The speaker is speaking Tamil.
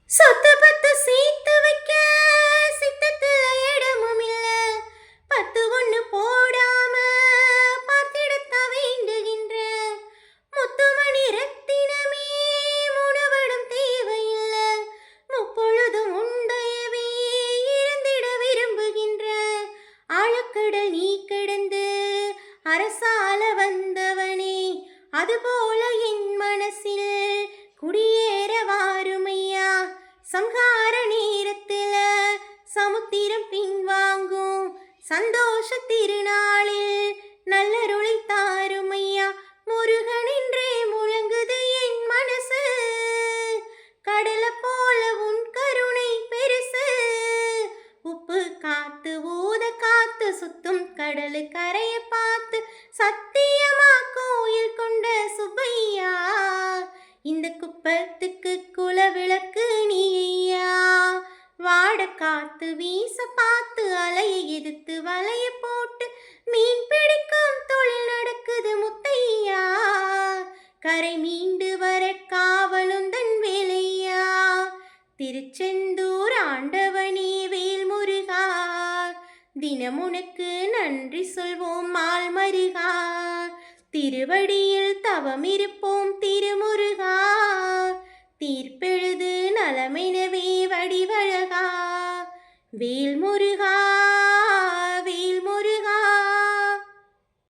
சொத்து பத்து சேர்த்து வைக்க சித்தத்துல இடமும் இல்ல. பத்து ஒண்ணு போடாம பார்த்திடத்த வேண்டுகின்ற முத்துமணி ரத்தினமே முழுவடும் தேவையில்ல. முப்பொழுதும் உண்டையவே இருந்திட விரும்புகின்ற ஆழக்கடல் நீ கிடந்து அரசால வந்தவனே, அதுபோல என் மனசில் குடியேற வாருமையா. சம்ஹார நேரத்துல சமுத்திரம் பின்வாங்கும் சந்தோஷ திருநாளில் நல்லருளை தாருமையா. முருகன் என்றே முழங்குது என் மனசு, கடல போல உன் கருணை பெருசு. உப்பு காத்து ஊத காத்து சுத்தும் கடலு கரைய பார்த்து சத்தியமா கோயில் கொண்ட சுப்பையா. இந்த குப்பத்துக்கு குல விளக்கு நீயா. வாட காத்து வீச பார்த்து அலையை எதிர்த்து வலைய போட்டு மீன் பிடிக்கும் தொழில் நடக்குது முத்தையா. கரை மீண்டு வர காவலும் தன் வேலையா. திருச்செந்தூர் ஆண்டவனே வேல் முருகா, தினம் உனக்கு நன்றி சொல்வோம் மால் மருகா. திருவடியில் தவம் இருப்போம் திருமுருகா, தீர்ப்பெழுது நலமெனவே வடிவழகா. வேல் முருகா